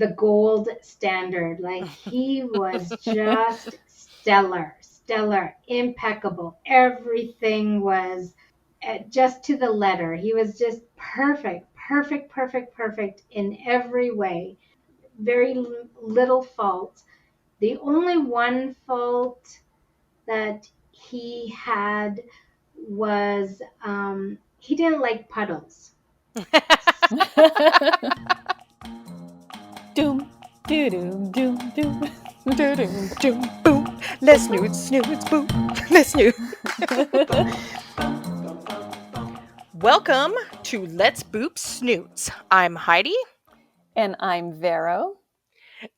the gold standard. Like he was just stellar, impeccable. Everything was just to the letter. He was just perfect in every way. Very little fault. The only one fault that he had was he didn't like puddles. Doom, doo doom, doom, doom. Doom, doom, boom. Let's snoots, snoots, boom. Let's snoot. Welcome to Let's Boop Snoots. I'm Heidi, And I'm Vero.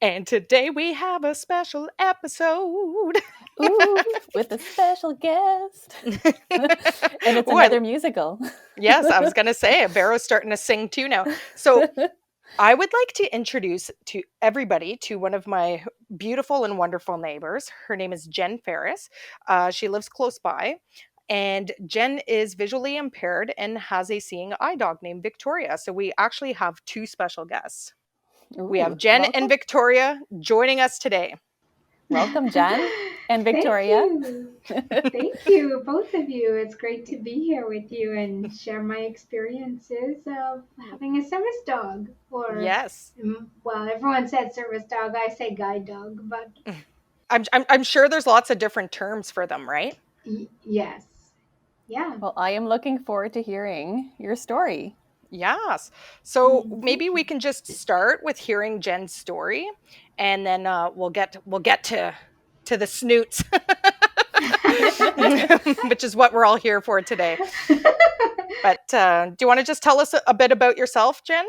and today we have a special episode. Ooh, with a special guest. And it's Ooh, another musical. yes, I was going to say, Vero's starting to sing too now. So I would like to introduce to everybody to one of my beautiful and wonderful neighbors. Her name is JENN FERRIS. She lives close by. And Jen is visually impaired and has a seeing eye dog named Victoria. So we actually have two special guests. We have Ooh, Jen welcome. and Victoria joining us today. Welcome, Jen and Victoria. Thank you, both of you. It's great to be here with you and share my experiences of having a service dog. Or, Yes. well, everyone said service dog. I say guide dog, but I'm sure there's lots of different terms for them, right? yes. Yeah. Well, I am looking forward to hearing your story. Yes. So Thank maybe you. we can just start with hearing Jen's story, and then we'll get to the snoots, which is what we're all here for today. But do you want to just tell us a bit about yourself, Jen?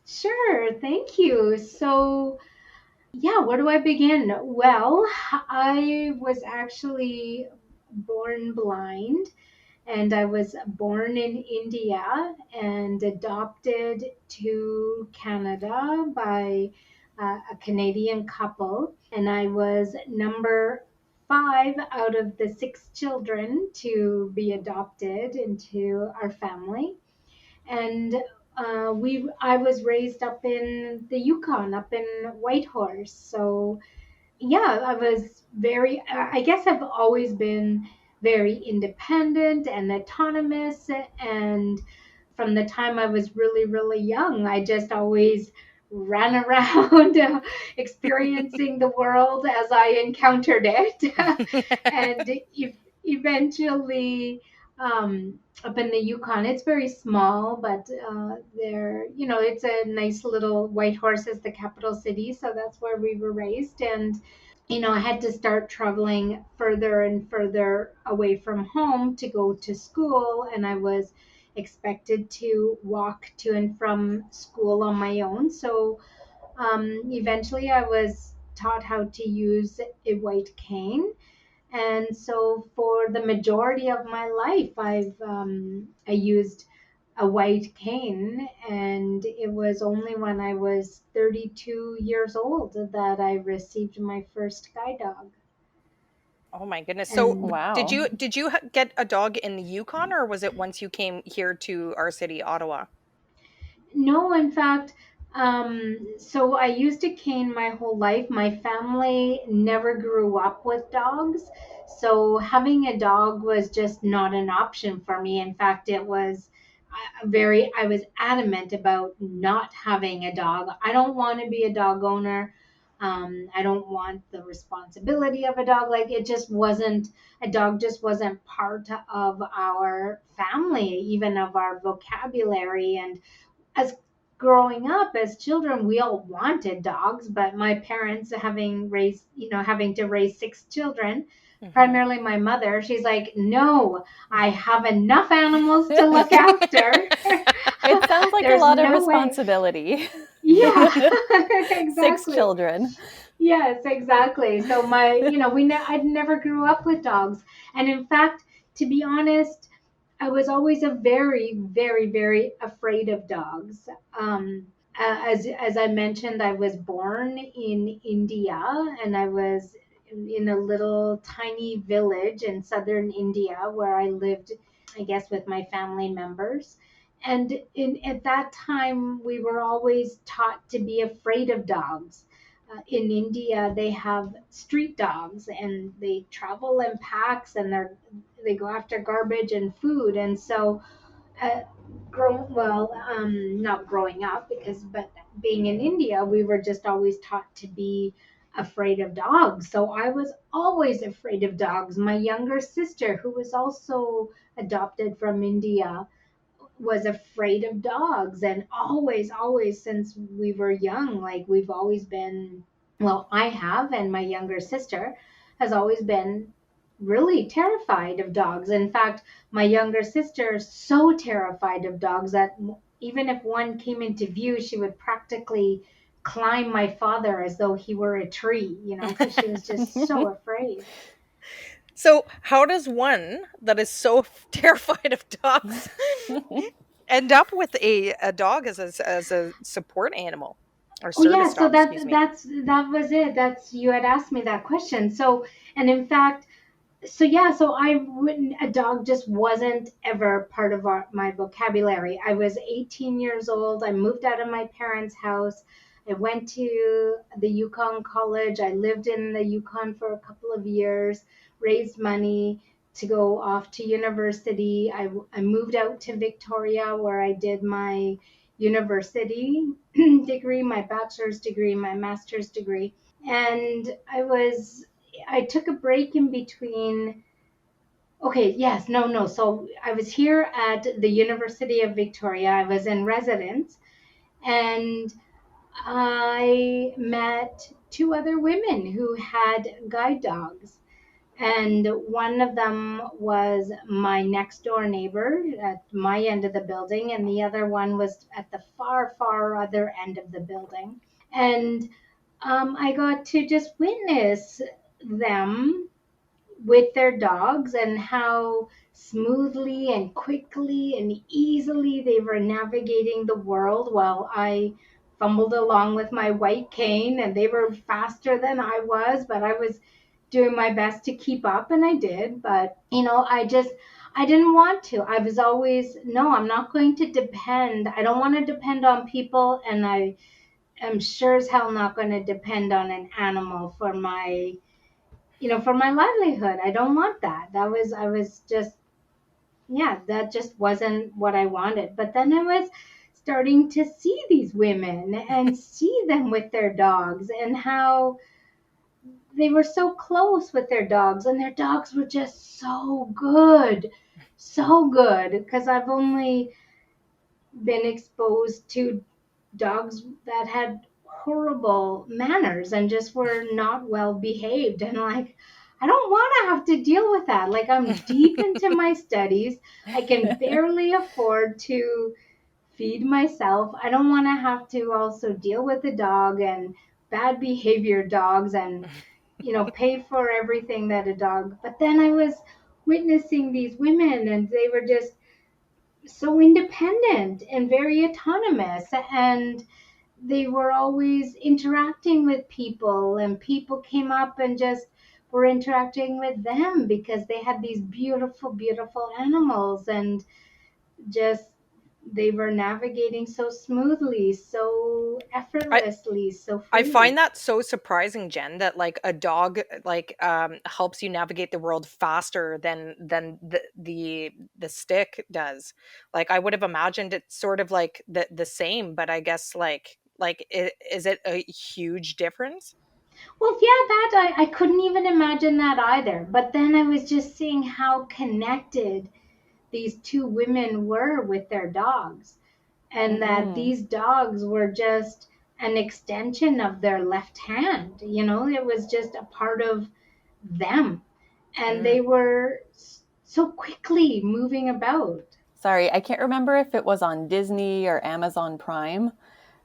Sure. Thank you. So, yeah, where do I begin? Well, I was actually born blind, and I was born in India and adopted to Canada by a Canadian couple. And I was number 5 out of the 6 children to be adopted into our family. And I was raised up in the Yukon, up in Whitehorse. So yeah, I was very, I guess I've always been very independent and autonomous. And from the time I was really young, I just always ran around experiencing the world as I encountered it. And eventually, up in the Yukon, it's very small, but there, it's a nice little Whitehorse is the capital city. So that's where we were raised. And I had to start traveling further and further away from home to go to school, and I was expected to walk to and from school on my own. So eventually, I was taught how to use a white cane. And so, for the majority of my life, I used a white cane, and it was only when I was 32 years old that I received my first guide dog. Oh my goodness. So And Wow. did you get a dog in the Yukon, or was it once you came here to our city, Ottawa? no, in fact, so I used a cane my whole life. My family never grew up with dogs. So having a dog was just not an option for me. In fact, it was I was adamant about not having a dog. I don't want to be a dog owner. I don't want the responsibility of a dog. Like a dog just wasn't part of our family, even of our vocabulary. And as growing up as children, we all wanted dogs, but my parents having to raise 6 children, Mhm. primarily my mother, she's like, no, I have enough animals to look after. It sounds like a There's lot of no way. responsibility. Yeah, 6 exactly. children. Yes, exactly. So I'd never grew up with dogs. And in fact, to be honest, I was always a very afraid of dogs. As I mentioned, I was born in India, and I was in a little tiny village in southern India where I lived, I guess, with my family members. And at that time, we were always taught to be afraid of dogs. In India, they have street dogs, and they travel in packs, and they go after garbage and food. And so, uh, not growing up, but being in India, we were just always taught to be afraid of dogs. So I was always afraid of dogs. My younger sister, who was also adopted from India, was afraid of dogs, and always since we were young, like we've always been, well, I have, and my younger sister has always been really terrified of dogs. In fact, my younger sister is so terrified of dogs that even if one came into view, she would practically climb my father as though he were a tree, because she was just so afraid. So, how does one that is so terrified of dogs end up with a dog as a support animal or Oh yeah, service so dog? Excuse me. that was it. That's You had asked me that question. So, and in fact, so I wouldn't, a dog just wasn't ever part of my vocabulary. I was 18 years old. I moved out of my parents' house. I went to the Yukon College. I lived in the Yukon for a couple of years, raised money to go off to university. I moved out to Victoria, where I did my university degree, my bachelor's degree, my master's degree. And I took a break in between. Okay, yes, no, no. So I was here at the University of Victoria. I was in residence, and I met two other women who had guide dogs. And one of them was my next door neighbor at my end of the building, and the other one was at the far, far other end of the building. And I got to just witness them with their dogs, and how smoothly and quickly and easily they were navigating the world, while I fumbled along with my white cane, and they were faster than I was, but I was doing my best to keep up, and I did. But I didn't want to. I was always, no, I'm not going to depend. I don't want to depend on people, and I am sure as hell not going to depend on an animal for my livelihood. I don't want that. I was just, yeah, that just wasn't what I wanted. But then I was starting to see these women and see them with their dogs, and how they were so close with their dogs, and their dogs were just so good. So good, because I've only been exposed to dogs that had horrible manners and just were not well behaved. And like, I don't want to have to deal with that. Like, I'm deep into my studies. I can barely afford to feed myself. I don't want to have to also deal with the dog and bad behavior dogs, and pay for everything that a dog. But then I was witnessing these women, and they were just so independent and very autonomous, and they were always interacting with people, and people came up and just were interacting with them because they had these beautiful, beautiful animals, and just they were navigating so smoothly, so I effortlessly, so I freely. find that so surprising, Jen, that like a dog helps you navigate the world faster than the stick does. Like I would have imagined it's sort of like the same, but I guess is it a huge difference? Well, yeah, that I couldn't even imagine that either. But then I was just seeing how connected these two women were with their dogs, and that Mm-hmm. these dogs were just an extension of their left hand. It was just a part of them, and Mm. they were so quickly moving about. Sorry, I can't remember if it was on Disney or Amazon Prime.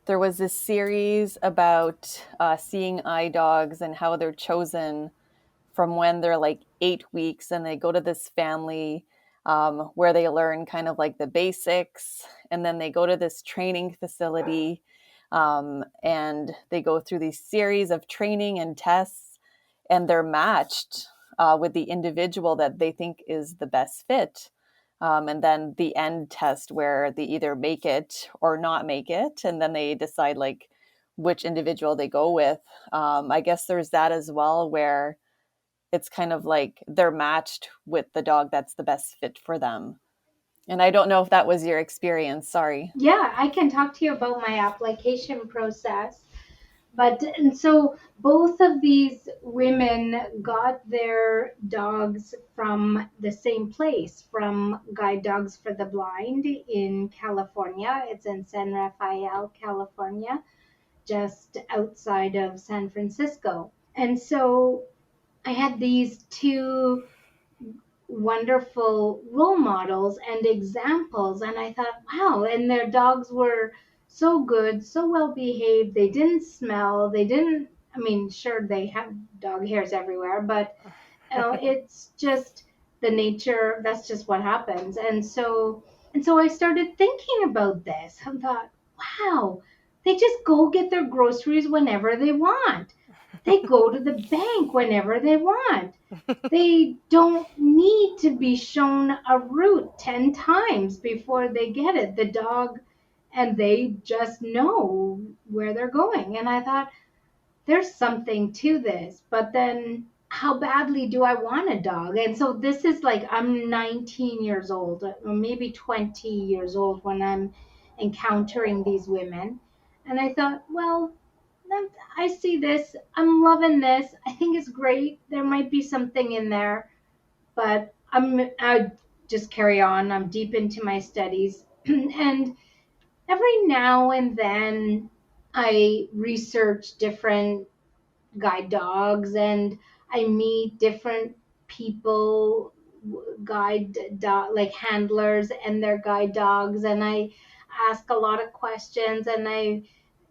There was this series about seeing eye dogs and how they're chosen from when they're like 8 weeks, and they go to this family where they learn kind of like the basics, and then they go to this training facility, and they go through these series of training and tests, and they're matched with the individual that they think is the best fit. And then the end test where they either make it or not make it, and then they decide like which individual they go with. I guess there's that as well, where it's kind of like they're matched with the dog that's the best fit for them. And I don't know if that was your experience. Sorry. Yeah, I can talk to you about my application process. But and so both of these women got their dogs from the same place, from Guide Dogs for the Blind in California. It's in San Rafael, California, just outside of San Francisco. And so I had these two wonderful role models and examples, and I thought, wow, and their dogs were so good, so well behaved. They didn't smell, they didn't, I mean, sure, they have dog hairs everywhere, but it's just the nature, that's just what happens. And so I started thinking about this and thought, wow, they just go get their groceries whenever they want. They go to the bank whenever they want. They don't need to be shown a route 10 times before they get it. The dog and they just know where they're going. And I thought, there's something to this. But then, how badly do I want a dog? And so this is like, I'm 19 years old, or maybe 20 years old when I'm encountering these women. And I thought, well, I see this. I'm loving this. I think it's great. There might be something in there, but I just carry on. I'm deep into my studies, and every now and then I research different guide dogs, and I meet different people, guide dog like handlers and their guide dogs, and I ask a lot of questions, and I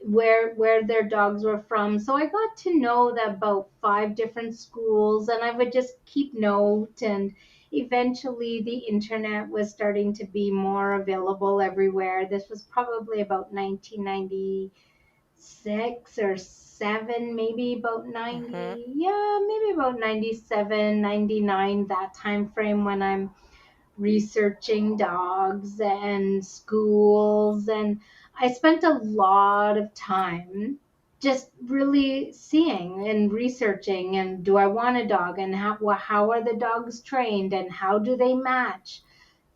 where their dogs were from. So I got to know that about five different schools, and I would just keep note, and eventually the internet was starting to be more available everywhere. This was probably about 1996 or 7, maybe about Hmm. 90, yeah, maybe about 97, 99, that time frame when I'm researching dogs and schools. And I spent a lot of time just really seeing and researching, and do I want a dog, and how are the dogs trained, and how do they match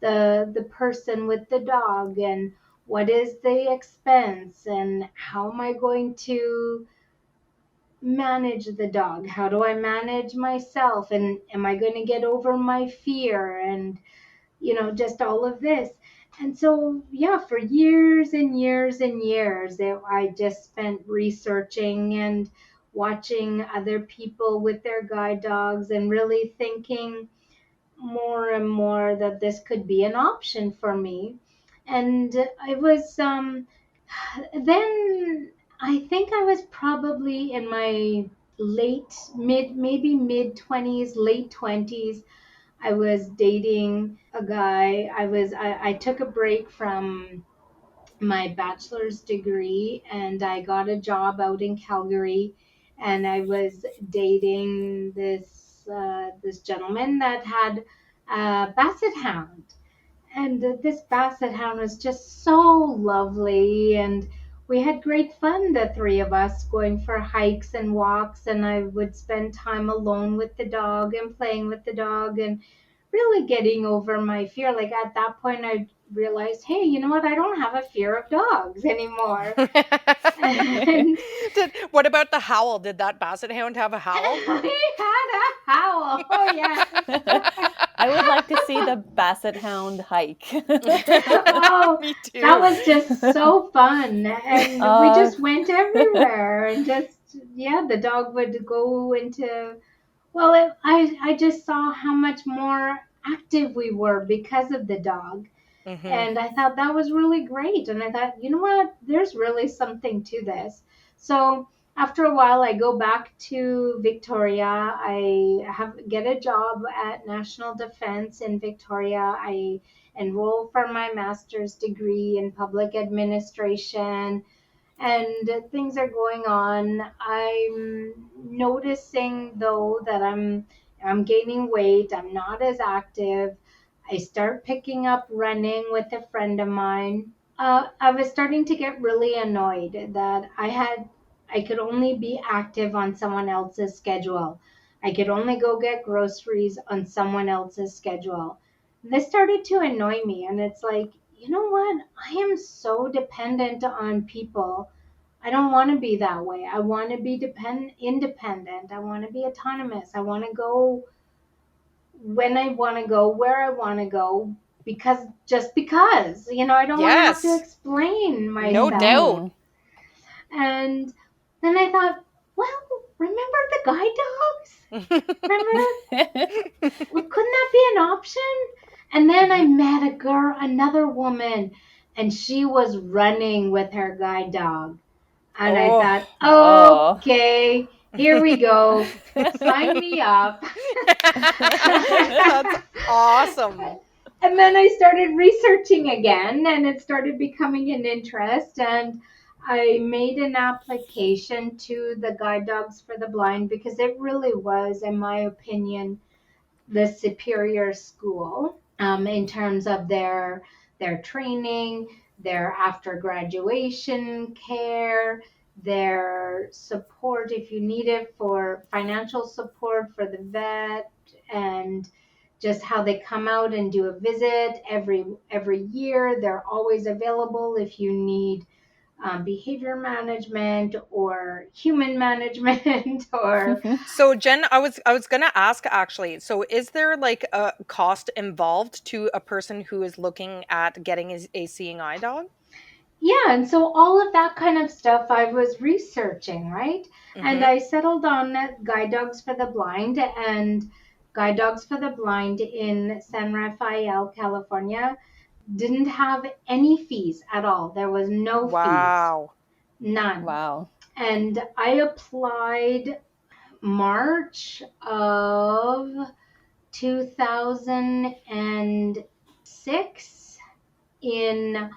the person with the dog, and what is the expense, and how am I going to manage the dog, how do I manage myself, and am I going to get over my fear, and just all of this. And so, yeah, for years and years and years, I just spent researching and watching other people with their guide dogs, and really thinking more and more that this could be an option for me. And it was, then I think I was probably in my maybe mid 20s, late 20s. I was dating a guy. I took a break from my bachelor's degree, and I got a job out in Calgary, and I was dating this gentleman that had a basset hound, and this basset hound was just so lovely, and we had great fun, the three of us, going for hikes and walks, and I would spend time alone with the dog and playing with the dog, and really getting over my fear. Like at that point, I realized, hey, you know what? I don't have a fear of dogs anymore. And What about the howl? Did that basset hound have a howl? we had a howl. Oh, yes. I would like to see the basset hound hike. Oh, Me that too. was just so fun. And we uh, just went everywhere, and just, yeah, the dog would go into, well, I just saw how much more active we were because of the dog. Hmm. And I thought that was really great. And I thought, you know what? There's really something to this. So after a while, I go back to Victoria. I get a job at National Defense in Victoria. I enroll for my master's degree in public administration, and things are going on. I'm noticing though that I'm gaining weight. I'm not as active. I start picking up running with a friend of mine. I was starting to get really annoyed that I could only be active on someone else's schedule. I could only go get groceries on someone else's schedule. This started to annoy me, and it's like, you know what? I am so dependent on people. I don't want to be that way. I want to be independent. I want to be autonomous. I want to go when I want to go, where I want to go, because just because, I don't want to have to Yes, explain no myself. doubt. Mm-hmm. And then I thought, well, remember the guide dogs? Remember? Well, couldn't that be an option? And then I Mhm. met another woman, and she was running with her guide dog. And I Oh. thought, Oh. okay, here we go. Sign me up. That's awesome. And then I started researching again, and it started becoming an interest. And I made an application to the Guide Dogs for the Blind because it really was, in my opinion, the superior school in terms of their training, their after graduation care, their support if you need it for financial support for the vet, and just how they come out and do a visit every year. They're always available if you need behavior management or human management or So Jen, I was gonna ask actually. So is there like a cost involved to a person who is looking at getting a seeing eye dog? yeah, and so all of that kind of stuff I was researching, right? And Mm-hmm. I settled on Guide Dogs for the Blind, and Guide Dogs for the Blind in San Rafael, California, didn't have any fees at all. There was no fees, Wow. none. Wow. And I applied March of 2006. In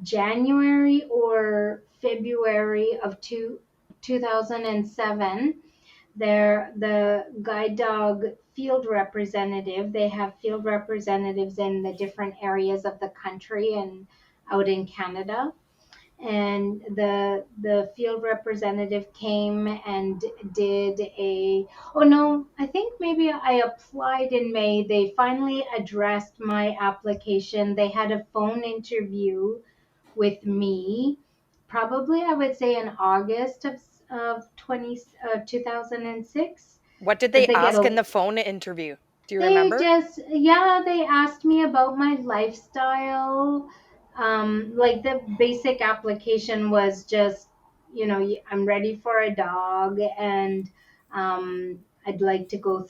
January or February of 2007, the guide dog field representative, they have field representatives in the different areas of the country and out in Canada. And the field representative came and did a, oh no, I think maybe I applied in May. They finally addressed my application. They had a phone interview with me, probably I would say in August of 2006, What did because they they get ask in a, the phone interview? Do you they remember? just, yeah, they asked me about my lifestyle. Like the basic application was just, I'm ready for a dog, and I'd like to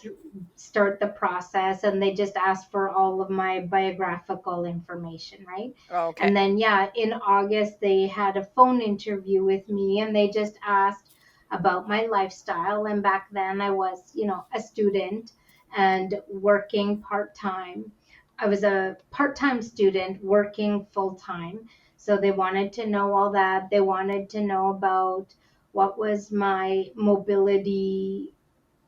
start the process. And they just asked for all of my biographical information, right? Oh, And okay. then, yeah, in August, they had a phone interview with me, and they just asked about my lifestyle. And back then, I was, a student and working part time. I was a part time student working full time. So they wanted to know all that. They wanted to know about what was my mobility,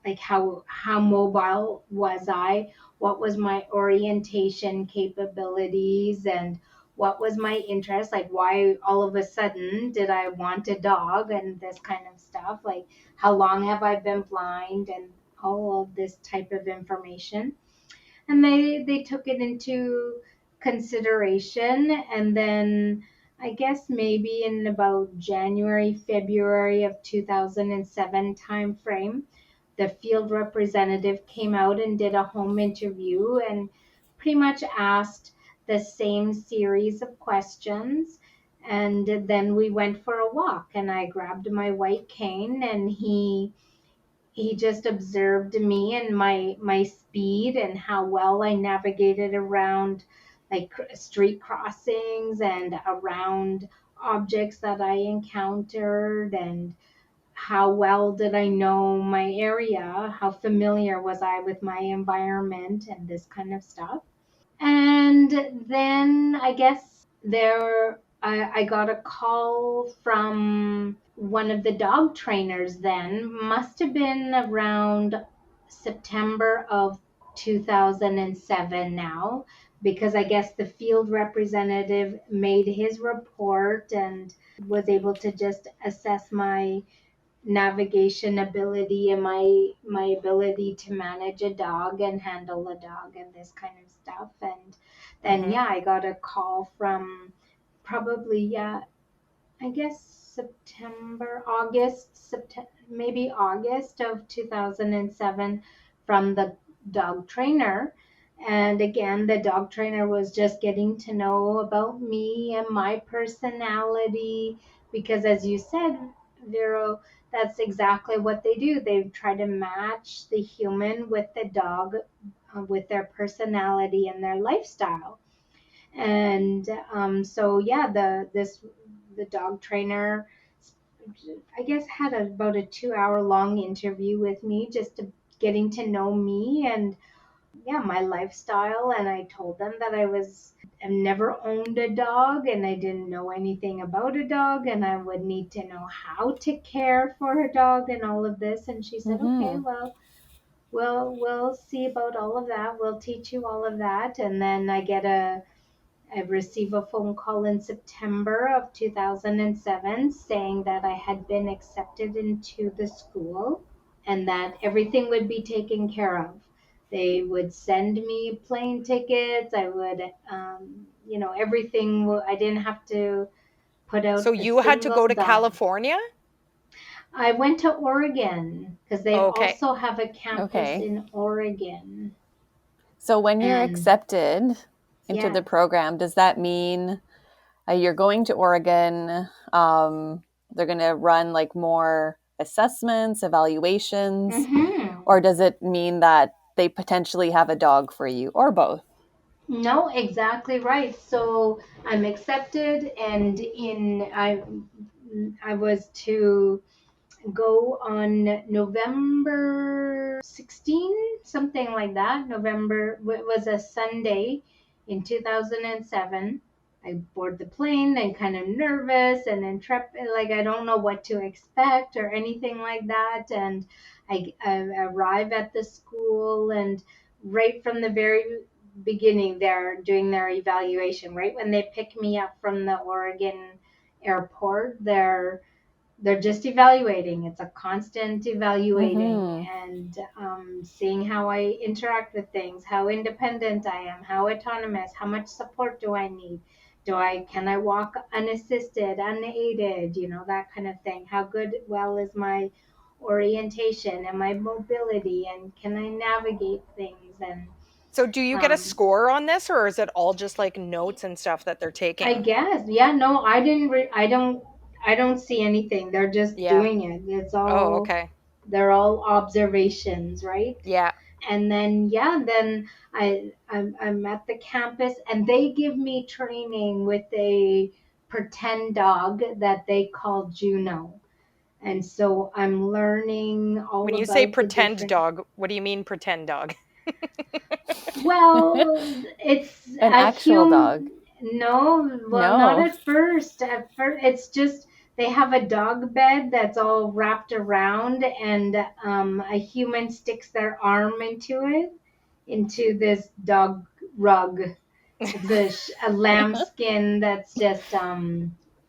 like how mobile was I, what was my orientation capabilities, and what was my interest, like why all of a sudden did I want a dog, and this kind of stuff, like how long have I been blind, and all of this type of information. And they took it into consideration. And then I guess maybe in about January, February of 2007 timeframe, the field representative came out and did a home interview and pretty much asked the same series of questions. And then we went for a walk, and I grabbed my white cane, and he just observed me and my speed and how well I navigated around like street crossings and around objects that I encountered, and how well did I know my area, how familiar was I with my environment, and this kind of stuff. And then I guess I got a call from one of the dog trainers, then must have been around September of 2007 now, because I guess the field representative made his report and was able to just assess my navigation ability and my ability to manage a dog and handle a dog and this kind of stuff. And then Mm-hmm. yeah, I got a call from probably, yeah, I guess September, August, September, maybe August of 2007, from the dog trainer. And again, the dog trainer was just getting to know about me and my personality, because as you said, Vero, that's exactly what they do. They try to match the human with the dog, with their personality and their lifestyle. And so yeah, the dog trainer, I guess, had about a 2 hour long interview with me, just to getting to know me and yeah, my lifestyle. And I told them that I've never owned a dog and I didn't know anything about a dog and I would need to know how to care for a dog and all of this. And she said, okay, Mm-hmm. well, we'll see about all of that. We'll teach you all of that. And then I received a phone call in September of 2007 saying that I had been accepted into the school and that everything would be taken care of. They would send me plane tickets. I would, everything. I didn't have to put So out a you had to single go to dime. California? I went to Oregon because they Okay. also have a campus Okay. in Oregon. So when you're And accepted into yeah. the program, does that mean you're going to Oregon? They're going to run like more assessments, evaluations, Hmm. or does it mean that they potentially have a dog for you, or both? No, exactly right. So I'm accepted, and I was to go on November 16, something like that. November, it was a Sunday in 2007. I board the plane and kind of nervous and intrepid, like I don't know what to expect or anything like that. And I arrive at the school, and right from the very beginning, they're doing their evaluation. Right when they pick me up from the Oregon airport, they're just evaluating. It's a constant evaluating Mm-hmm. and seeing how I interact with things, how independent I am, how autonomous, how much support do I need, can I walk unassisted, unaided, that kind of thing. How well is my orientation and my mobility, and can I navigate things? And So do you get a um, score on this, or is it all just like notes and stuff that they're I taking? guess, yeah, no, I didn't. I don't see anything. They're just Yeah. doing it. Oh, okay. They're all observations, right? Yeah. And then yeah, then I'm at the campus, and they give me training with a pretend dog that they call Juno. And so I'm learning all When you say about the pretend different. dog, what do you mean pretend dog? Well, it's An a actual human. dog? No, well, not No. at first. At first, it's just they have a dog bed that's all wrapped around, and a human sticks their arm into this dog rug. It's a lamb skin that's just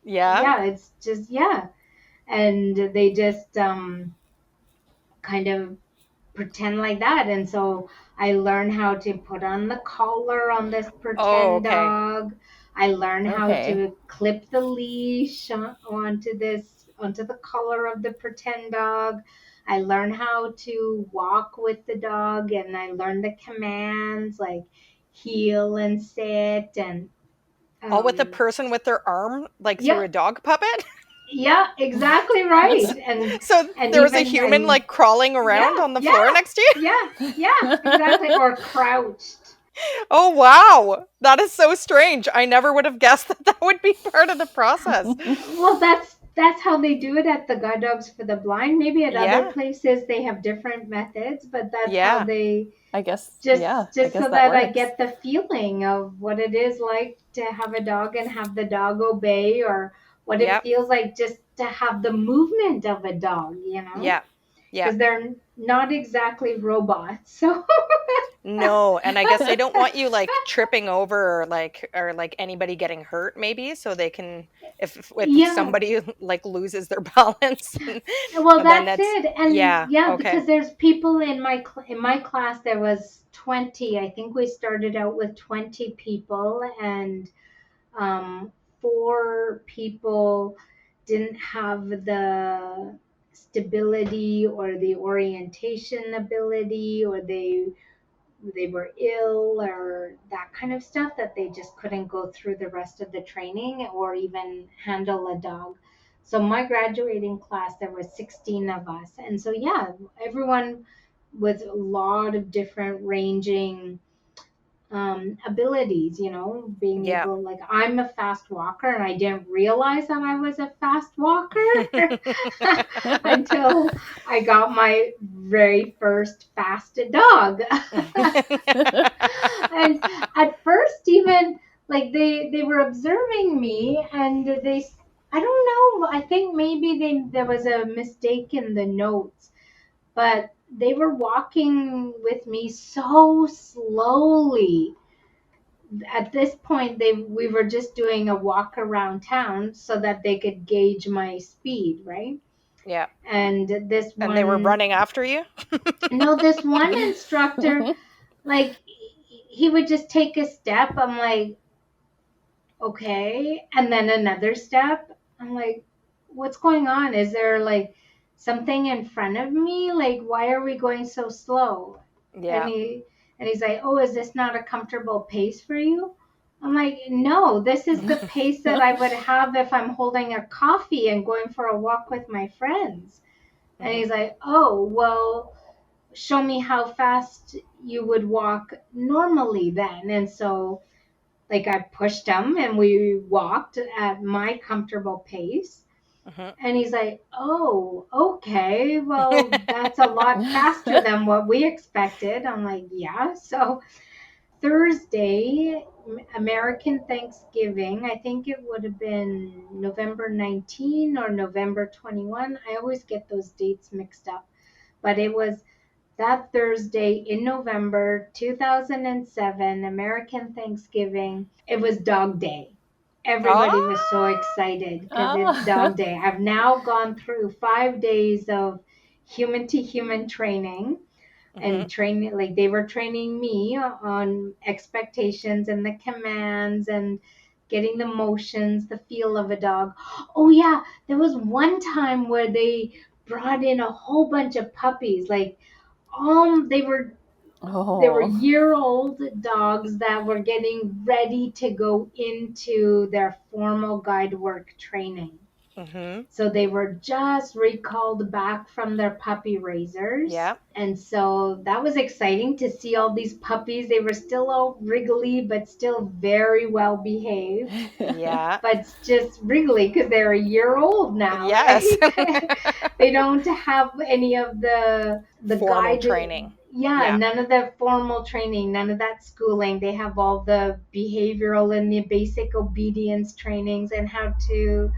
Yeah. yeah, it's just yeah, and they just kind of pretend like that. And so I learned how to put on the collar on this Oh, pretend okay. dog. I learned how Okay. to clip the leash onto the collar of the pretend dog. I learned how to walk with the dog, and I learned the commands like heel and sit and All with a um person with their arm like through yeah, a dog puppet? yeah, exactly That's, right. And so there was a even human and like crawling around yeah, on the yeah, floor next to you? yeah, yeah, exactly. Or crouched. Oh, wow. That is so strange. I never would have guessed that that would be part of the process. Well, that's how they do it at the Guide Dogs for the Blind. Maybe at other Yeah. places they have different methods, but that's how Yeah. they I guess, yeah, just I guess so that that I works. get the feeling of what it is like to have a dog and have the dog obey, or what it Yep. feels like just to have the movement of a dog, Yeah. Yeah. because they're not exactly robots. So No, and I guess they don't want you like tripping over or like anybody getting hurt maybe so they can if Yeah. somebody like loses their balance Well, then that's that's it. And yeah, yeah, okay. because there's people in in my class there was 20. I think we started out with 20 people, and um, 4 people didn't have the stability or the orientation ability, or they were ill or that kind of stuff, that they just couldn't go through the rest of the training or even handle a dog. So my graduating class, there was 16 of us, and so yeah, everyone with a lot of different ranging abilities, being Yeah. able, like, I'm a fast walker and I didn't realize that I was a fast walker until I got my very first fast dog. And at first, even like they were observing me, and I don't know, I think maybe there was a mistake in the notes, but they were walking with me so slowly. At this point, we were just doing a walk around town so that they could gauge my speed, right? Yeah. And And they were running after you? this one instructor, like, he would just take a step. I'm like, okay, and then another step. I'm like, what's going on? Is there like something in front of me? Like, why are we going so slow? and Yeah. he he's like, oh, is this not a comfortable pace for you? I'm like, no, this is the pace that I would have if I'm holding a coffee and going for a walk with my friends. And Mhm. he's like, oh, well, show me how fast you would walk normally then. And so, like, I pushed him and we walked at my comfortable pace. Mhm. And he's like, oh, okay, well, that's a lot faster than what we expected. I'm like, yeah. So Thursday, American Thanksgiving, I think it would have been November 19 or November 21. I always get those dates mixed up. But it was that Thursday in November 2007, American Thanksgiving. It was Dog Day. Ah. Everybody was so excited because it's Ah. Dog Day. I've now gone through 5 days of human to human training, Mhm. and training, like, they were training me on expectations and the commands and getting the motions, the feel of a dog. Oh yeah, there was one time where they brought in a whole bunch of puppies, like, they were Oh. year-old dogs that were getting ready to go into their formal guide work training. Mhm. So they were just recalled back from their puppy raisers. Yeah. And so that was exciting to see all these puppies. They were still all wriggly, but still very well behaved. Yeah. But it's just wriggly because they're a year old now, Yes. right? They don't have any of the Formal guide. training. Yeah, Yeah. none of the formal training, none of that schooling. They have all the behavioral and the basic obedience trainings and how to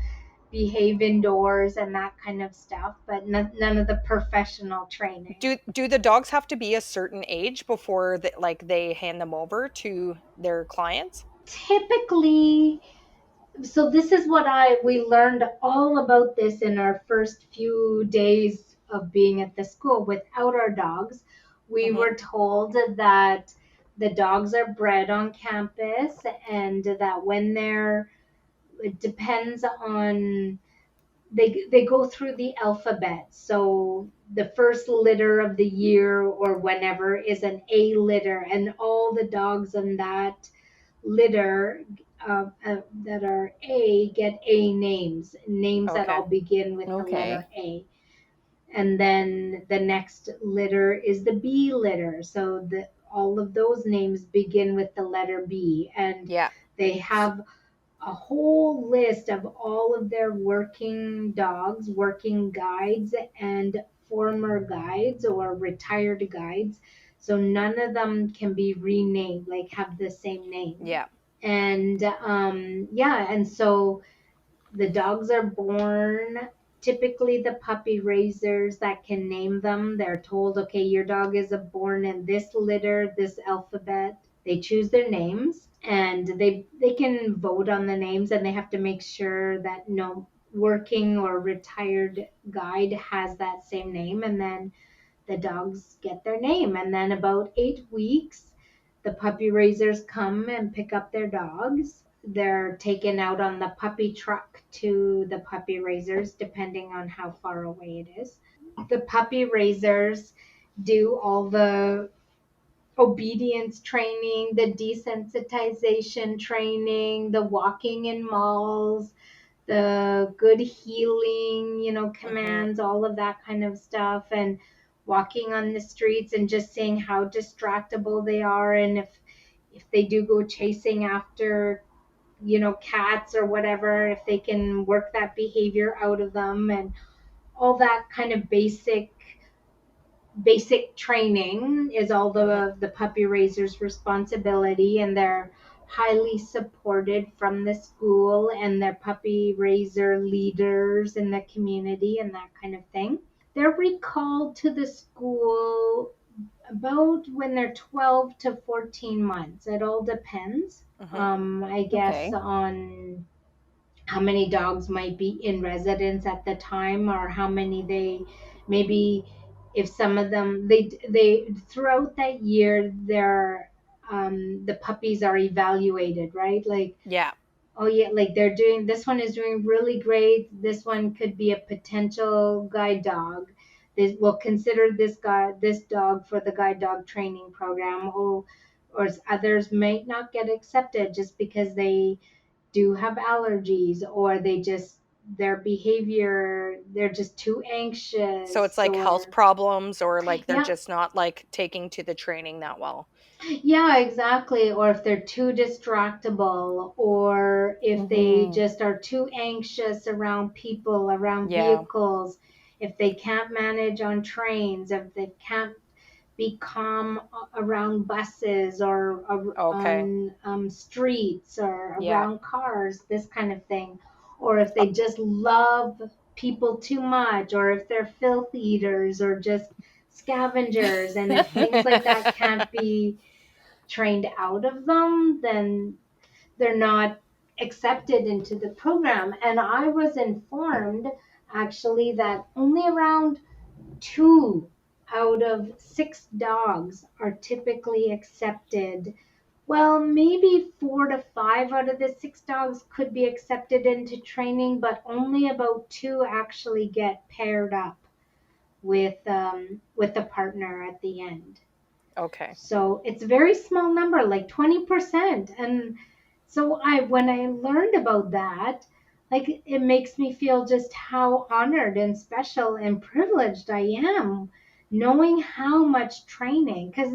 behave indoors and that kind of stuff, but none of the professional training. Do the dogs have to be a certain age before they hand them over to their clients? Typically, so this is what we learned all about this in our first few days of being at the school without our dogs. We Mhm. were told that the dogs are bred on campus, and that when it depends on, they go through the alphabet. So the first litter of the year or whenever is an A litter, and all the dogs in that litter, that are A, get A names that Okay. all begin with the Okay. letter A. And then the next litter is the B litter. So all of those names begin with the letter B, and Yeah. they have a whole list of all of their working dogs, working guides, and former guides or retired guides. So none of them can be renamed, like have the same name. Yeah. And yeah, and so the dogs are born. typically the puppy raisers that can name them, they're told, okay, your dog is born in this litter, this alphabet. They choose their names, and they can vote on the names, and they have to make sure that no working or retired guide has that same name, and then the dogs get their name. And then about 8 weeks, the puppy raisers come and pick up their dogs. They're taken out on the puppy truck to the puppy raisers, depending on how far away it is. The puppy raisers do all the obedience training, the desensitization training, the walking in malls, the good healing, Hmm. commands, all of that kind of stuff, and walking on the streets and just seeing how distractible they are, and if they do go chasing after, cats or whatever, if they can work that behavior out of them, and all that kind of basic training is all Hmm. the puppy raisers responsibility, and they're highly supported from the school and their puppy raiser leaders in the community and that kind of thing. They're recalled to the school about when they're 12 to 14 months. It all depends, Hmm. I guess, Okay. on how many dogs might be in residence at the time, or how many they maybe, if some of them they throughout that year, they're the puppies are evaluated, right? Like, Yeah. oh yeah, like they're doing, this one is doing really great, this one could be a potential guide dog, this will consider this dog for the guide dog training program. Or others might not get accepted just because they do have allergies, or their behavior, they're just too So it's anxious, like health or problems, or like they're yeah. just not like taking to the training that well. Yeah, exactly. Or if they're too distractible, or if they Hmm. just are too anxious around people, around Yeah. vehicles, if they can't manage on trains, if they can't be calm around buses, or Okay. on streets, or Yeah. around cars, this kind of thing. Or if Uh, they just love people too much, or if they're filth eaters, or just scavengers, and if things like that can't be trained out of them, then they're not accepted into the program. And I was informed actually that only around 2 out of 6 dogs are typically accepted. Well, maybe 4 to 5 out of the 6 dogs could be accepted into training, but only about two actually get paired up with a partner at the end. okay. So it's a very small number, like 20%. And so when I learned about that, like, it makes me feel just how honored and special and privileged I am, knowing how much training, because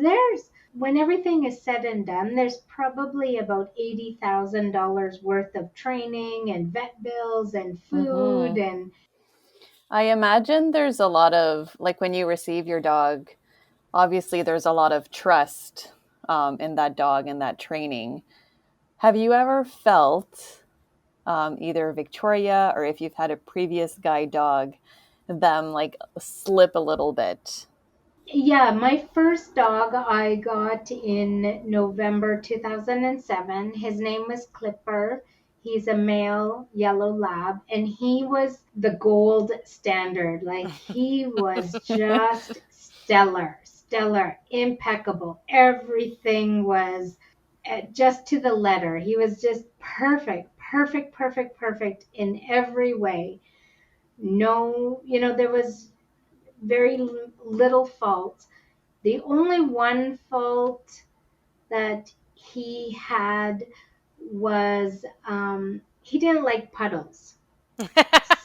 when everything is said and done, there's probably about $80,000 worth of training and vet bills and food Hmm. and I imagine there's a lot of, like, when you receive your dog, obviously there's a lot of trust in that dog and that training. Have you ever felt, either Victoria or if you've had a previous guide dog, them like slip a little bit? Yeah, my first dog I got in November 2007. His name was Clipper. He's a male yellow lab, and he was the gold standard. Like, he was just stellar, stellar, impeccable. Everything was just to the letter. He was just perfect, perfect, perfect, perfect in every way. No, there was very little fault. The only one fault that he had was he didn't like puddles.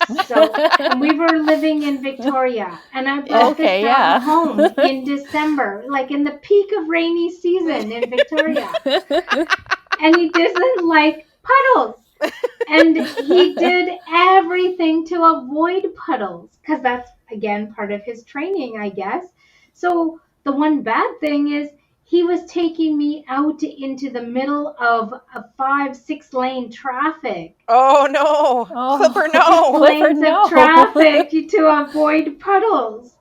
So, and we were living in Victoria, and I brought this Okay, dog yeah. home in December, like in the peak of rainy season in Victoria, and he doesn't like puddles. And he did everything to avoid puddles, because that's again part of his training, I guess. So the one bad thing is He was taking me out into the middle of a 5, 6 lane traffic. Oh no, Oh, Clipper, Six no. Clipper, lanes of no. traffic to avoid puddles.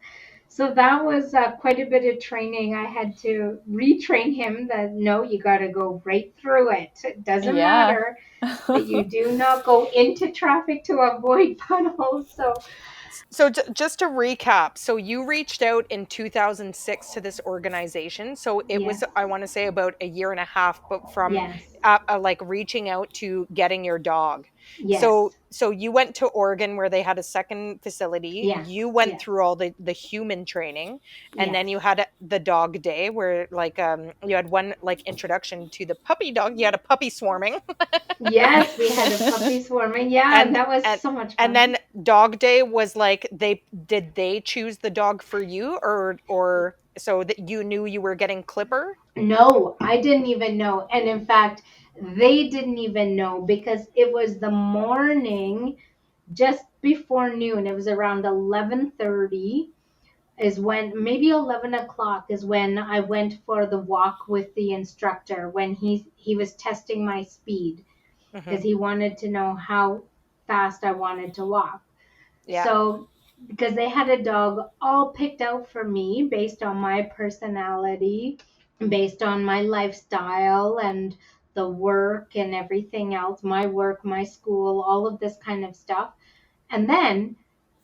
So that was quite a bit of training. I had to retrain him that no, you got to go right through it. It doesn't Yeah. matter that you do not go into traffic to avoid puddles. So, So just to recap, so you reached out in 2006 to this organization. So it was, yes, I want to say, about a year and a half, but from yes, like reaching out to getting your dog. yes, So you went to Oregon where they had a second facility. yes, You went yes, through all the human training, and yes. then you had the dog day where like you had one like introduction to the puppy dog. You had a puppy swarming. Yes, we had a puppy swarming. Yeah, and that was and so much and fun. then dog day was like they choose the dog for you, or so that you knew you were getting Clipper. No, I didn't even know. And in fact, they didn't even know because it was the morning just before noon. It was around 11:30 is when maybe 11 o'clock is when I went for the walk with the instructor when he was testing my speed Hmm. because he wanted to know how fast I wanted to walk. Yeah. So, because they had a dog all picked out for me based on my personality, based on my lifestyle and the work and everything else, my work, my school, all of this kind of stuff. And then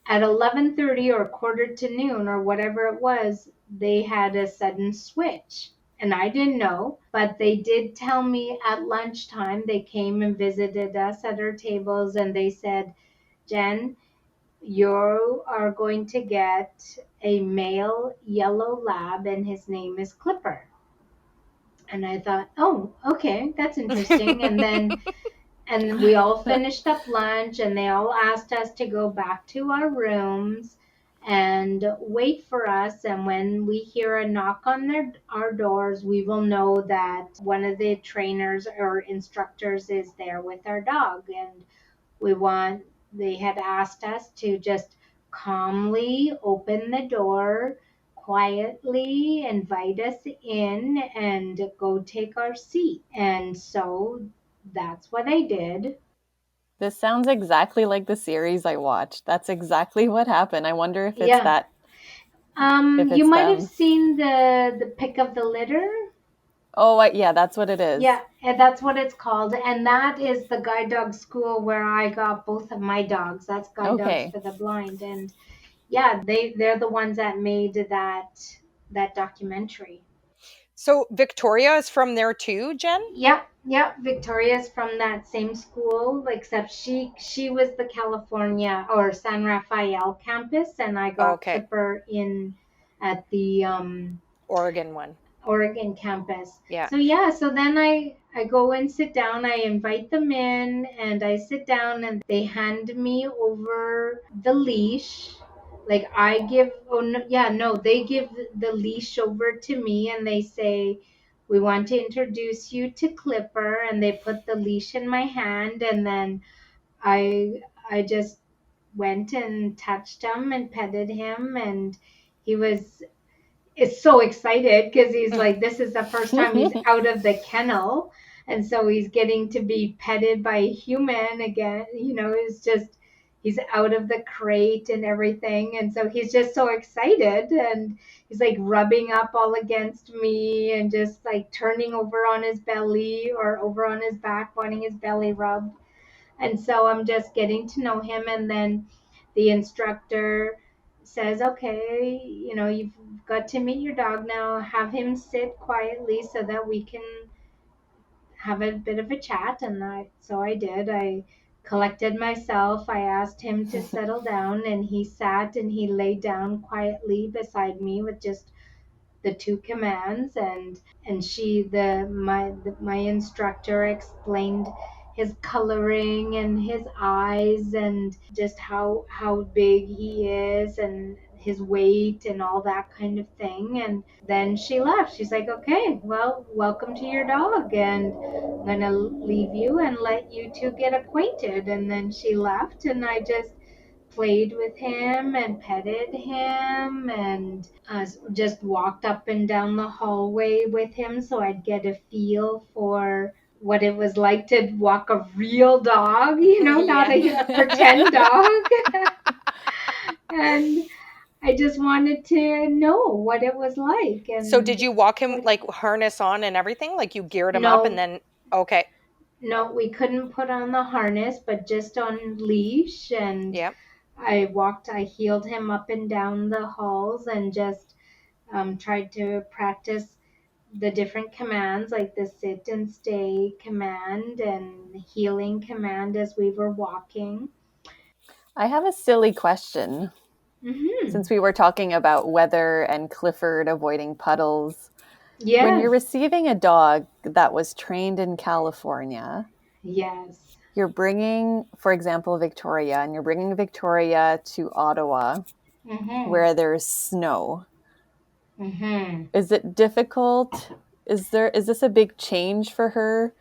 at 11:30 or quarter to noon or whatever it was, they had a sudden switch. And I didn't know, but they did tell me at lunchtime. They came and visited us at our tables and they said, Jen, you are going to get a male yellow lab and his name is Clipper. And I thought, oh, okay, that's interesting. And we all finished up lunch and they all asked us to go back to our rooms and wait for us. And when we hear a knock on our doors, we will know that one of the trainers or instructors is there with our dog. And we want they had asked us to just calmly open the door, quietly invite us in and go take our seat. And so that's what I did. This sounds exactly like the series I watched. That's exactly what happened. I wonder if it's Yeah. that, if You it's might have them. seen the pick of the litter. Oh, yeah, that's what it is. Yeah, and that's what it's called. And that is the guide dog school where I got both of my dogs. That's Guide Dogs Okay. for the Blind. And yeah, they're the ones that made that documentary. So Victoria is from there too, Jen. Yep, yep. Victoria's from that same school, except she was the California or San Rafael campus, and I got Okay. Clipper in at the Oregon one. Oregon campus. Yeah. So yeah, so then I go and sit down. I invite them in, and I sit down, and they hand me over the leash. Like I give, oh no, yeah, no, they give the leash over to me, and they say, "We want to introduce you to Clipper," and they put the leash in my hand, and then I just went and touched him and petted him, and he was is so excited because he's like, this is the first time he's out of the kennel. And so he's getting to be petted by a human again. It's just, he's out of the crate and everything. And so he's just so excited. And he's like rubbing up all against me and just like turning over on his belly or over on his back, wanting his belly rubbed. And so I'm just getting to know him. And then the instructor says, okay, you've got to meet your dog now. Have him sit quietly so that we can have a bit of a chat. So I did. I collected myself. I asked him to settle down, and he sat and he lay down quietly beside me with just the two commands. And my instructor explained his coloring and his eyes and just how big he is and his weight and all that kind of thing. And then she left. She's like, okay, well, welcome to your dog, and I'm gonna leave you and let you two get acquainted. And then she left, and I just played with him and petted him and just walked up and down the hallway with him so I'd get a feel for what it was like to walk a real dog, not Yeah. a pretend dog. And I just wanted to know what it was like. So did And you walk him what, like harness on and everything? Like you geared him up and no, then okay. no, we couldn't put on the harness, but just on leash. And Yeah. I heeled him up and down the halls and just tried to practice the different commands, like the sit and stay command and heeling command as we were walking. I have a silly question. Hmm. Since we were talking about weather and Clifford avoiding puddles, when you're Yes, receiving a dog that was trained in California, yes. you're bringing, for example, Victoria, and you're bringing Victoria to Ottawa Hmm. where there's snow. Hmm. Is it difficult? Is this a big change for her?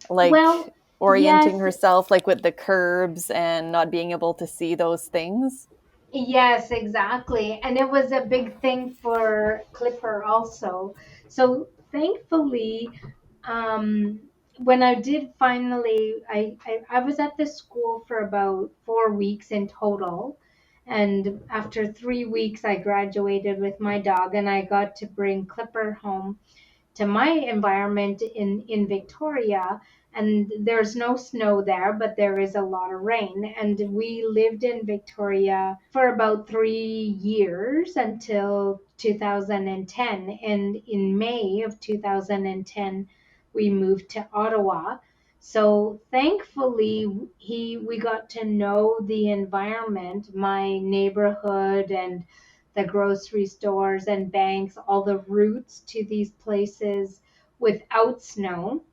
Like Well, orienting yes, herself like with the curbs and not being able to see those things? yes, exactly. And it was a big thing for Clipper also. So thankfully, um, when I did finally, I was at the school for about 4 weeks in total. And after 3 weeks, I graduated with my dog and I got to bring Clipper home to my environment in Victoria, and there's no snow there, but there is a lot of rain. And we lived in Victoria for about 3 years until 2010. And in May of 2010, we moved to Ottawa. So thankfully, we got to know the environment, my neighborhood, and the grocery stores and banks, all the routes to these places without snow.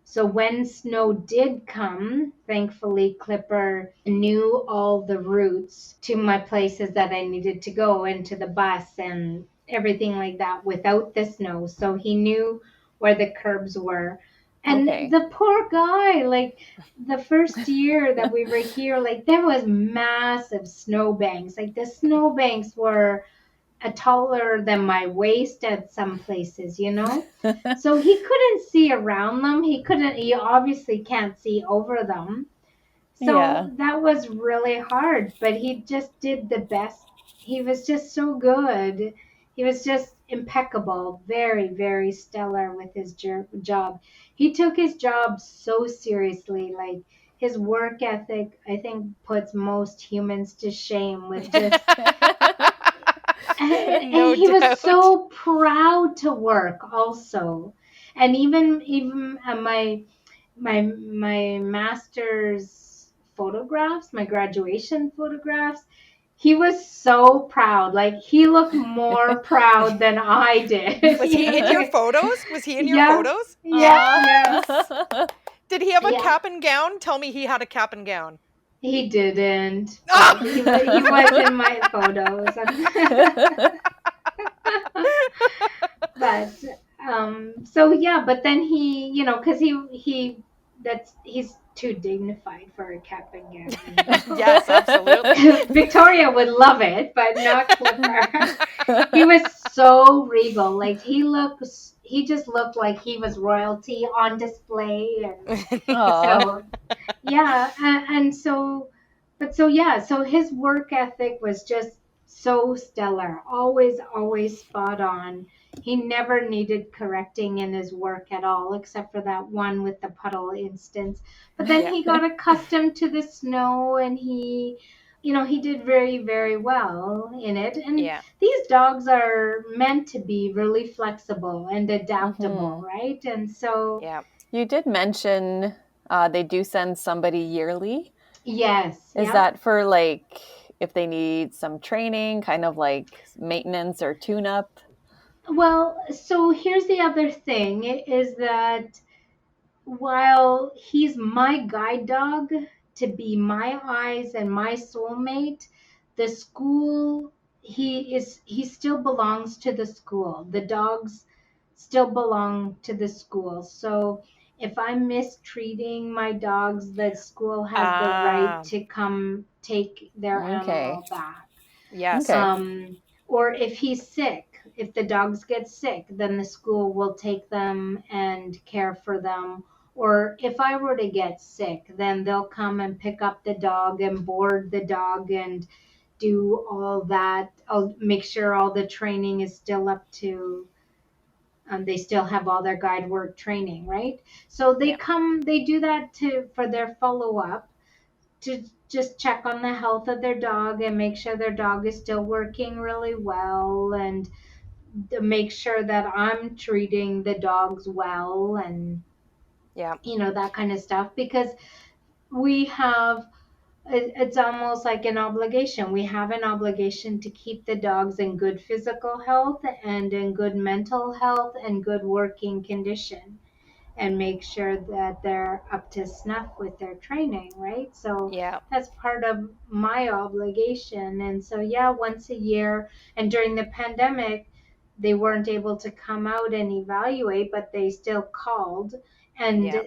So when snow did come, thankfully Clipper knew all the routes to my places that I needed to go and to the bus and everything like that without the snow. So he knew where the curbs were. And Okay. the poor guy, like the first year that we were here, like there was massive snow banks. Like the snow banks were taller than my waist at some places. So he couldn't see around them. He obviously can't see over them. So Yeah. that was really hard, but he just did the best. He was just so good. He was just impeccable, very, very stellar with his job. He took his job so seriously. Like his work ethic, I think, puts most humans to shame with just and No he was doubt. so proud to work also. And even my master's photographs, my graduation photographs, he was so proud. Like he looked more proud than I did. Was he in your photos? Was he in your Yes, photos? yes, yes, Aw. Did he have a yeah. cap and gown? Tell me he had a cap and gown. He didn't, but he Ah! was in my photos. But so yeah, but then he, because he that's he's too dignified for a cap and Yes, absolutely. gown. Victoria would love it, but not Clipper. He was so regal. Like he just looked like he was royalty on display. And Aw. so yeah, and so but so yeah, so his work ethic was just so stellar, always spot on. He never needed correcting in his work at all, except for that one with the puddle instance. But then Yeah, he got accustomed to the snow, and he did very, very well in it. And yeah, these dogs are meant to be really flexible and adaptable, Mhm. right? And so yeah. You did mention they do send somebody yearly. yes, Is yeah. that for like if they need some training, kind of like maintenance or tune up? Well, so here's the other thing is that while he's my guide dog to be my eyes and my soulmate, the school he still belongs to the school. The dogs still belong to the school. So if I'm mistreating my dogs, the school has the right Ah, to come take their Okay. animal back. yes. Okay. Or if he's sick, if the dogs get sick, then the school will take them and care for them. Or if I were to get sick, then they'll come and pick up the dog and board the dog and do all that. I'll make sure all the training is still up to, they still have all their guide work training, right? So they Yeah. come, they do that to for their follow up, to just check on the health of their dog and make sure their dog is still working really well, and to make sure that I'm treating the dogs well, and Yeah. that kind of stuff, because we have, it's almost like an obligation. We have an obligation to keep the dogs in good physical health and in good mental health and good working condition, and make sure that they're up to snuff with their training, right? So Yeah. that's part of my obligation. And so, yeah, once a year, and during the pandemic, they weren't able to come out and evaluate, but they still called. And Yeah.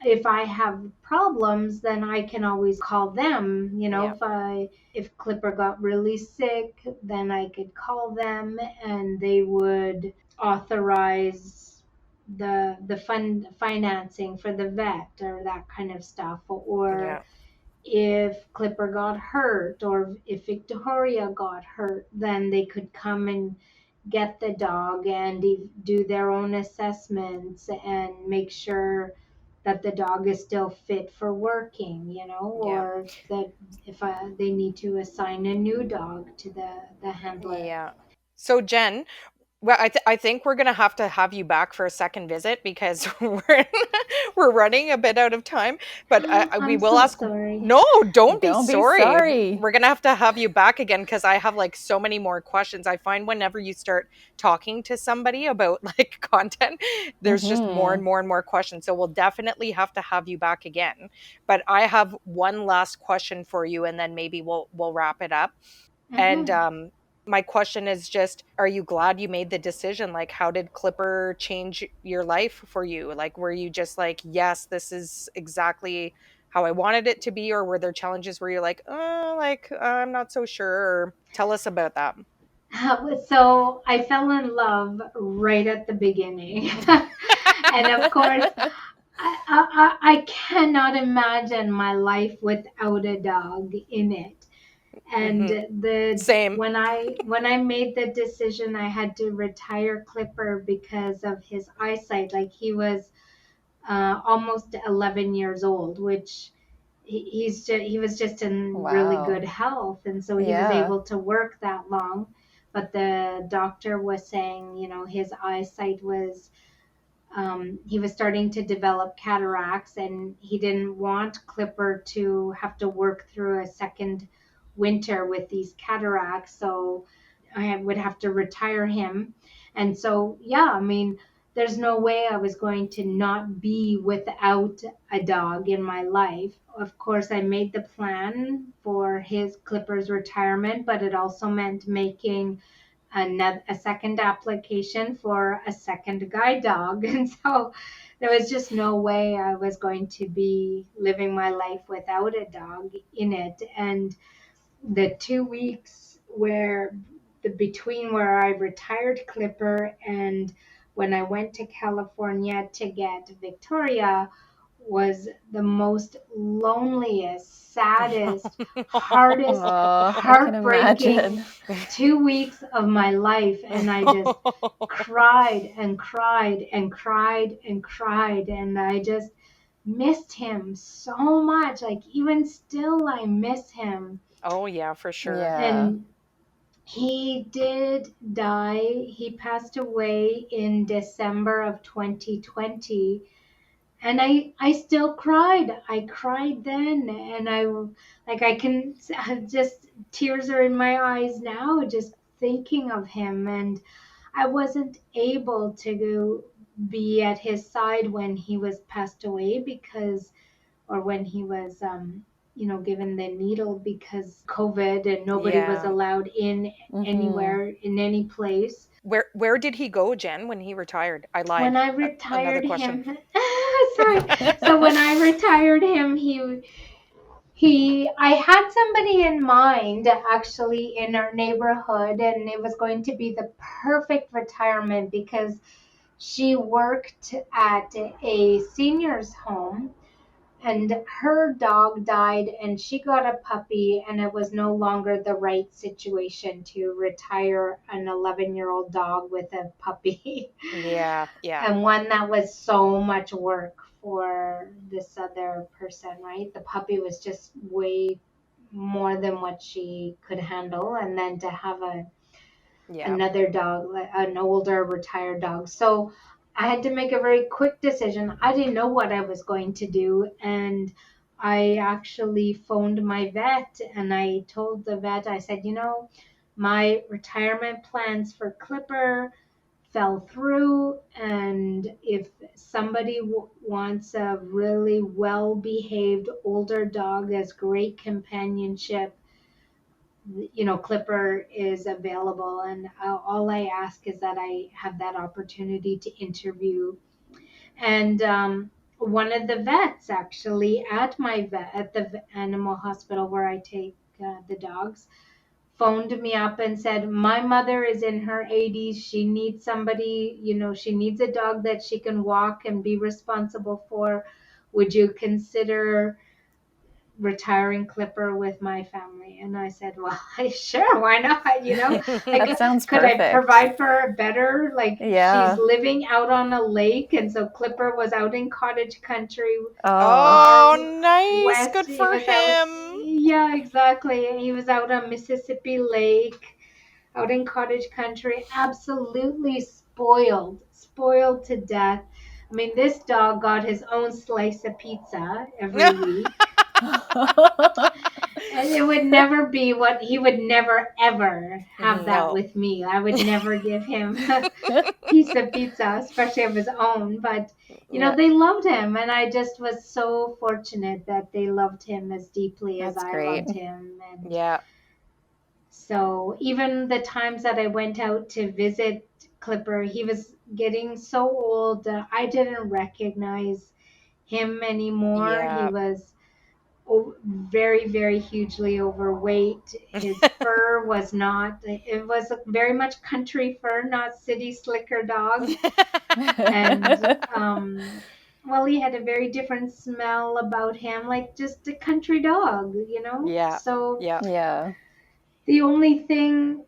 if I have problems, then I can always call them. Yeah. If Clipper got really sick, then I could call them and they would authorize the financing for the vet or that kind of stuff. Or Yeah. if Clipper got hurt or if Victoria got hurt, then they could come and get the dog and do their own assessments and make sure that the dog is still fit for working, Yeah. or that if they need to assign a new dog to the handler. Yeah. So Jen, well, I think we're gonna have to have you back for a second visit because we're running a bit out of time. But we I'm will so ask. sorry. No, don't be Don't be sorry. sorry. We're gonna have you back again because I have like so many more questions. I find whenever you start talking to somebody about like content, there's just more Mm-hmm. and more and more questions. So we'll definitely have you back again. But I have one last question for you, and then maybe we'll wrap it up. And Hmm. my question is just, are you glad you made the decision? Like, how did Clipper change your life for you? Like, were you just like, yes, this is exactly how I wanted it to be? Or were there challenges where you're like, oh, like, I'm not so sure? Or tell us about that. So I fell in love right at the beginning. And of course, I cannot imagine my life without a dog in it. And Hmm. Same. when I made the decision, I had to retire Clipper because of his eyesight. Like, he was almost 11 years old, which he was just in really Wow. good health, and so he was Yeah. able to work that long. But the doctor was saying, his eyesight was, he was starting to develop cataracts, and he didn't want Clipper to have to work through a second winter with these cataracts. So I would have to retire him. And so, yeah, I mean, there's no way I was going to not be without a dog in my life. Of course, I made the plan for his Clipper's retirement, but it also meant making a second application for a second guide dog. And so there was just no way I was going to be living my life without a dog in it. And the 2 weeks where the between where I retired Clipper and when I went to California to get Victoria was the most loneliest, saddest, hardest, I can heartbreaking imagine. 2 weeks of my life. And I just cried and cried and cried and cried. And I just missed him so much. Like, even still, I miss him. Oh, yeah, for sure. Yeah. And he did die. He passed away in December of 2020. And I still cried. I cried then. And I can just, tears are in my eyes now, just thinking of him. And I wasn't able to be at his side when he was passed away, because, or when he was, given the needle, because COVID and nobody was Yeah. allowed in Mm-hmm. anywhere in any place. Where did he go, Jen, when he retired? I When lied. I Another retired question. him, sorry. So when I retired him, I had somebody in mind actually in our neighborhood, and it was going to be the perfect retirement because she worked at a senior's home and her dog died and she got a puppy, and it was no longer the right situation to retire an 11-year-old dog with a puppy. Yeah, yeah, And one that was so much work for this other person, right? The puppy was just way more than what she could handle, and then to have yeah. another dog, an older retired dog. So I had to make a very quick decision. I didn't know what I was going to do, and I actually phoned my vet and I told the vet, I said, my retirement plans for Clipper fell through, and if somebody wants a really well behaved older dog as great companionship, Clipper is available. And all I ask is that I have that opportunity to interview. And one of the vets actually at the animal hospital where I take the dogs phoned me up and said, my mother is in her 80s. She needs somebody, she needs a dog that she can walk and be responsible for. Would you consider retiring Clipper with my family? And I said, well, sure, why not? That sounds Could I perfect. provide for a better, she's Yeah. living out on a lake, and so Clipper was out in cottage country, Oh, far Oh, nice. west. Good He for was out, him. yeah, exactly. He was out on Mississippi Lake, out in cottage country, absolutely spoiled to death. I mean, this dog got his own slice of pizza every week. And it would never be what he would never ever have that No. with me. I would never give him a piece of pizza, especially of his own. But, yeah, they loved him. And I just was so fortunate that they loved him as deeply as that's I great. loved him. And Yeah. so even the times that I went out to visit Clipper, he was getting so old that I didn't recognize him anymore. He Yeah. was very, very hugely overweight. His fur was not, it was very much country fur, not city slicker dog. And, well, he had a very different smell about him, like just a country dog, Yeah. So Yeah. Yeah. the only thing,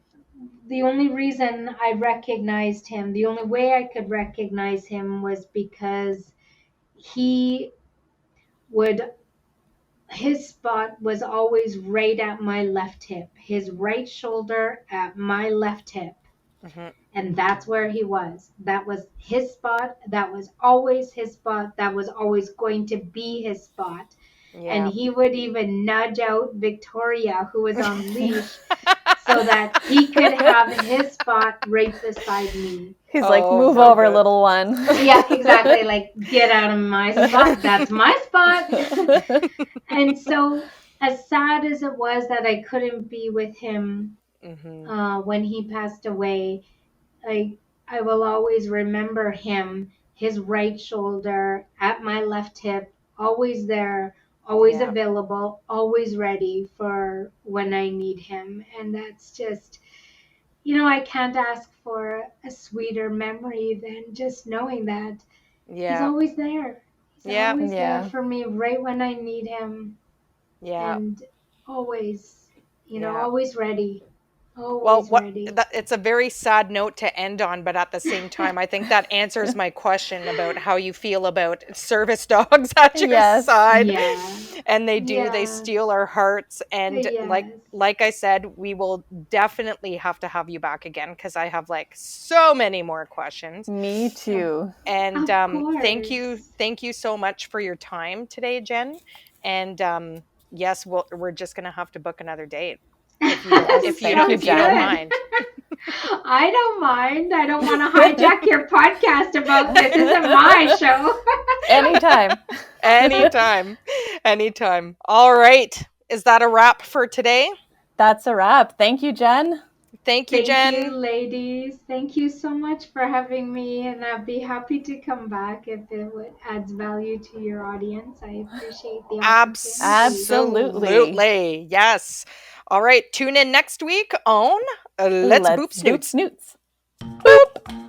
the only reason I recognized him, the only way I could recognize him was because he would, his spot was always right at my left hip, his right shoulder at my left hip. Hmm. And that's where he was. That was his spot. That was always his spot. That was always going to be his spot. And Yeah. he would even nudge out Victoria, who was on leash, so that he could have his spot right beside me. He's like, Oh, move so over, good. little one. Yeah, exactly. Like, get out of my spot. That's my spot. And so, as sad as it was that I couldn't be with him Hmm. when he passed away, I will always remember him, his right shoulder at my left hip, always there, always Yeah. available, always ready for when I need him. And that's just, I can't ask for a sweeter memory than just knowing that he's Yeah. always there. He's Yeah. always there Yeah. for me right when I need him, Yeah. and always, Yeah. always ready. Well, Always ready. it's a very sad note to end on, but at the same time, I think that answers my question about how you feel about service dogs at your Yes. side. Yeah. And they Yes. steal our hearts. And Yes. like I said, we will definitely have to have you back again because I have like so many more questions. Me too. And Of thank course. you so much for your time today, Jen. And yes, we're just gonna have to book another date Yes. Thank you, Sounds if you don't good. mind. I don't mind. I don't want to hijack your podcast about this. Isn't my show. Anytime. Anytime. Anytime. All right. Is that a wrap for today? That's a wrap. Thank you, Jen. Thank you, Thank you, Jen. ladies. Thank you so much for having me, and I'd be happy to come back if adds value to your audience. I appreciate the opportunity. Absolutely. Absolutely. Yes. All right. Tune in next week on Let's Boop Let's boop Snoots. snoots. Boop.